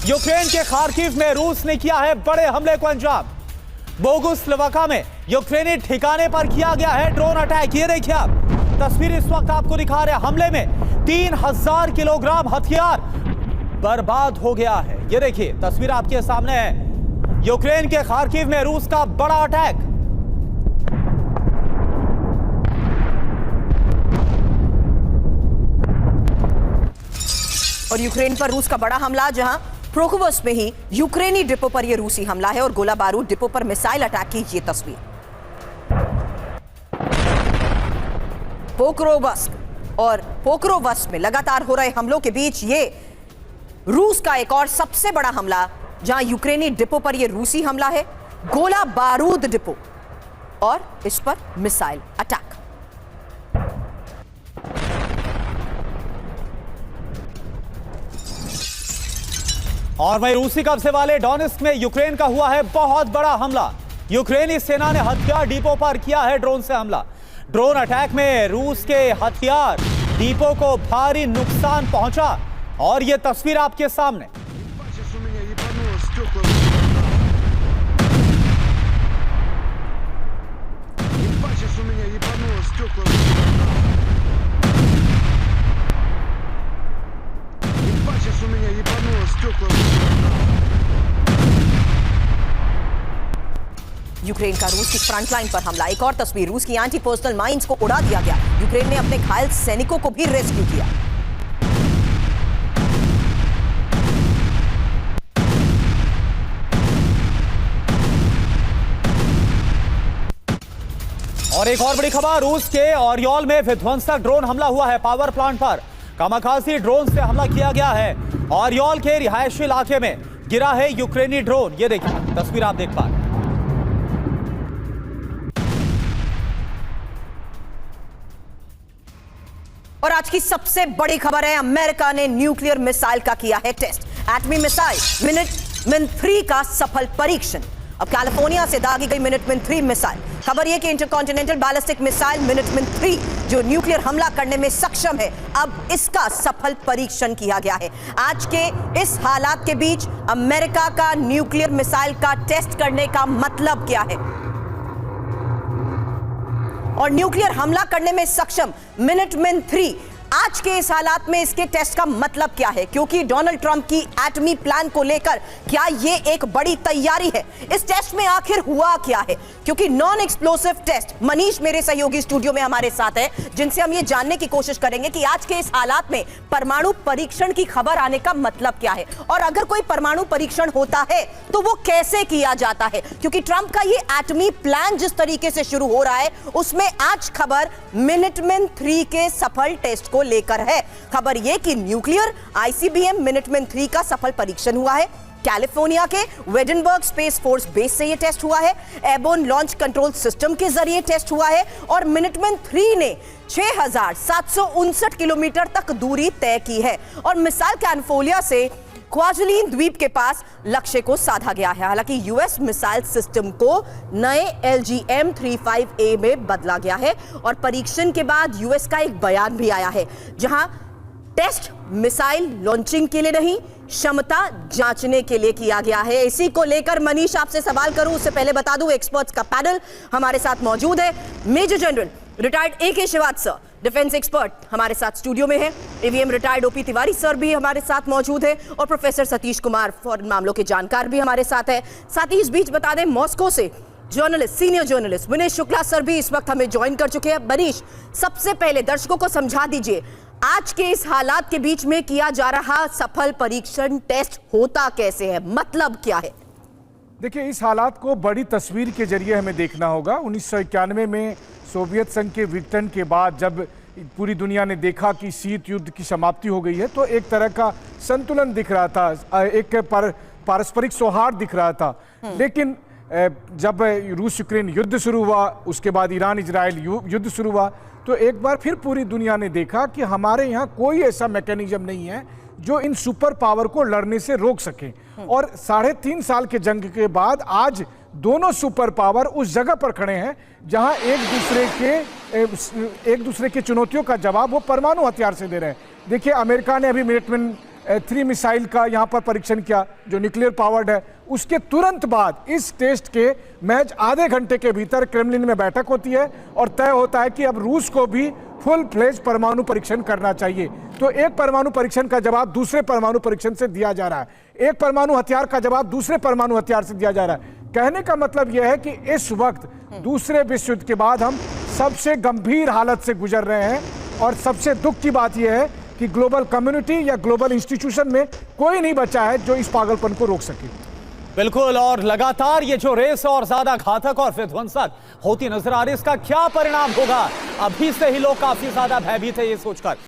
Ukraine के Kharkiv में रूस ने किया है बड़े हमले को अंजाम। बोगुस्लाविया में यूक्रेनी ठिकाने पर किया गया है ड्रोन अटैक। ये देखिए आप तस्वीर इस वक्त आपको दिखा रहे हैं। हमले में 3000 किलोग्राम हथियार बर्बाद हो गया है। ये देखिए तस्वीर आपके सामने है। यूक्रेन के खार्किव में रूस का बड़ा अटैक। और यूक्रेन पर रूस का बड़ा हमला, जहां प्रोखोवस्क में ही यूक्रेनी डिपो पर यह रूसी हमला है और गोला बारूद डिपो पर मिसाइल अटैक की ये तस्वीर। पोक्रोवस्क में लगातार हो रहे हमलों के बीच ये रूस का एक और सबसे बड़ा हमला, जहां यूक्रेनी डिपो पर यह रूसी हमला है, गोला बारूद डिपो और इस पर मिसाइल अटैक। और वहीं रूसी कब्जे वाले डोनेस्क में यूक्रेन का हुआ है बहुत बड़ा हमला। यूक्रेनी सेना ने हथियार डिपो पर किया है ड्रोन से हमला। ड्रोन अटैक में रूस के हथियार डिपो को भारी नुकसान पहुंचा और यह तस्वीर आपके सामने। यूक्रेन का रूस की फ्रंटलाइन पर हमला। एक और तस्वीर, रूस की एंटी पर्सनल माइंस को उड़ा दिया गया। यूक्रेन ने अपने घायल सैनिकों को भी रेस्क्यू किया। और एक और बड़ी खबर, रूस के ओरियोल में विध्वंसक ड्रोन हमला हुआ है। पावर प्लांट पर कामाकाजी ड्रोन से हमला किया गया है। ओरियोल के रिहायशी इलाके में गिरा है यूक्रेनी ड्रोन। ये देखिए तस्वीर आप देख पा रहे हैं। और आज की सबसे बड़ी खबर है, अमेरिका ने न्यूक्लियर मिसाइल का किया है टेस्ट। एटमी मिसाइल मिनटमैन 3 का सफल परीक्षण। अब कैलिफोर्निया से दागी गई मिनटमैन 3 मिसाइल। खबर यह कि इंटरकॉन्टिनेंटल बैलिस्टिक मिसाइल मिनटमैन 3 जो न्यूक्लियर हमला करने में सक्षम है, अब इसका सफल परीक्षण किया गया है। आज के इस हालात के बीच अमेरिका का न्यूक्लियर मिसाइल का टेस्ट करने का मतलब क्या है और न्यूक्लियर हमला करने में सक्षम मिनटमैन 3 आज के इस हालात में इसके टेस्ट का मतलब क्या है, क्योंकि डोनाल्ड ट्रंप की एटमी प्लान को लेकर क्या यह एक बड़ी तैयारी है। इस टेस्ट में आखिर हुआ क्या है, क्योंकि नॉन एक्सप्लोसिव टेस्ट, मनीष मेरे सहयोगी स्टूडियो में हमारे साथ है, जिनसे हम ये जानने की कोशिश करेंगे कि आज के इस हालात में परमाणु परीक्षण की खबर आने का मतलब क्या है, और अगर कोई परमाणु परीक्षण होता है तो वो कैसे किया जाता है, क्योंकि ट्रंप का ये एटमी प्लान जिस तरीके से शुरू हो रहा है उसमें आज खबर मिनटमैन 3 के सफल टेस्ट को लेकर है। खबर यह कि न्यूक्लियर आईसीबीएम मिनटमैन 3 का सफल परीक्षण हुआ है। कैलिफोर्निया के वेडनबर्ग स्पेस फोर्स बेस से यह टेस्ट हुआ है। एयरबोर्न लॉन्च कंट्रोल सिस्टम के जरिए टेस्ट हुआ है और मिनटमैन 3 ने 6759 किलोमीटर तक दूरी तय की है और मिसाइल कैलिफोर्निया से क्वाजलीन द्वीप के पास लक्ष्य को साधा गया है। हालांकि यूएस मिसाइल सिस्टम को नए LGM-35A में बदला गया है और परीक्षण के बाद यूएस का एक बयान भी आया है, जहां टेस्ट मिसाइल लॉन्चिंग के लिए नहीं, क्षमता जांचने के लिए किया गया है। इसी को लेकर मनीष आपसे सवाल करूं, उससे पहले बता दूं एक्सपर्ट्स का पैनल हमारे साथ मौजूद है। Major general retired AK Srivastava, defence expert हमारे साथ स्टूडियो में है। AVM retired OP Tiwari sir भी हमारे साथ मौजूद है और प्रोफेसर सतीश कुमार फॉरेन मामलों के जानकार भी हमारे साथ है। साथ ही इस बीच बता दें, मॉस्को से जर्नलिस्ट, सीनियर जर्नलिस्ट विनय शुक्ला सर भी इस वक्त हमें ज्वाइन कर चुके हैं। मनीष, सबसे पहले दर्शकों को समझा दीजिए, आज के इस हालात के बीच में किया जा रहा सफल परीक्षण टेस्ट होता कैसे है, मतलब क्या है? देखिए, इस हालात को बड़ी तस्वीर के जरिए हमें देखना होगा। 1991 में सोवियत संघ के विघटन के बाद जब पूरी दुनिया ने देखा कि शीत युद्ध की समाप्ति हो गई है, तो एक तरह का संतुलन दिख रहा था, एक पारस्परिक सौहार्द दिख रहा था। लेकिन जब रूस यूक्रेन युद्ध शुरू हुआ, उसके बाद ईरान इजराइल युद्ध शुरू हुआ, तो एक बार फिर पूरी दुनिया ने देखा कि हमारे यहाँ कोई ऐसा मैकेनिज्म नहीं है जो इन सुपर पावर को लड़ने से रोक सके। और 3.5 साल के जंग के बाद आज दोनों सुपर पावर उस जगह पर खड़े हैं जहां एक दूसरे के चुनौतियों का जवाब वो परमाणु हथियार से दे रहे हैं। देखिए, अमेरिका ने अभी मिनटमैन 3 मिसाइल का यहाँ पर परीक्षण किया जो न्यूक्लियर पावर्ड है। उसके तुरंत बाद इस टेस्ट के मैच आधे घंटे के भीतर क्रेमलिन में बैठक होती है और तय होता है कि अब रूस को भी फुल फ्लेज परमाणु परीक्षण करना चाहिए। तो एक परमाणु परीक्षण का जवाब दूसरे परमाणु परीक्षण से दिया जा रहा है, एक परमाणु हथियार का जवाब दूसरे परमाणु हथियार से दिया जा रहा है। कहने का मतलब यह है कि इस वक्त दूसरे विश्व युद्ध के बाद हम सबसे गंभीर हालत से गुजर रहे हैं और सबसे दुख की बात यह है कि ग्लोबल कम्युनिटी या ग्लोबल इंस्टीट्यूशन में कोई नहीं बचा है जो इस पागलपन को रोक सके। बिल्कुल, और लगातार ये जो रेस और ज्यादा घातक और विध्वंसक होती नजर आ रही है, इसका क्या परिणाम होगा, अभी से ही लोग काफी ज्यादा भयभीत है ये सोचकर।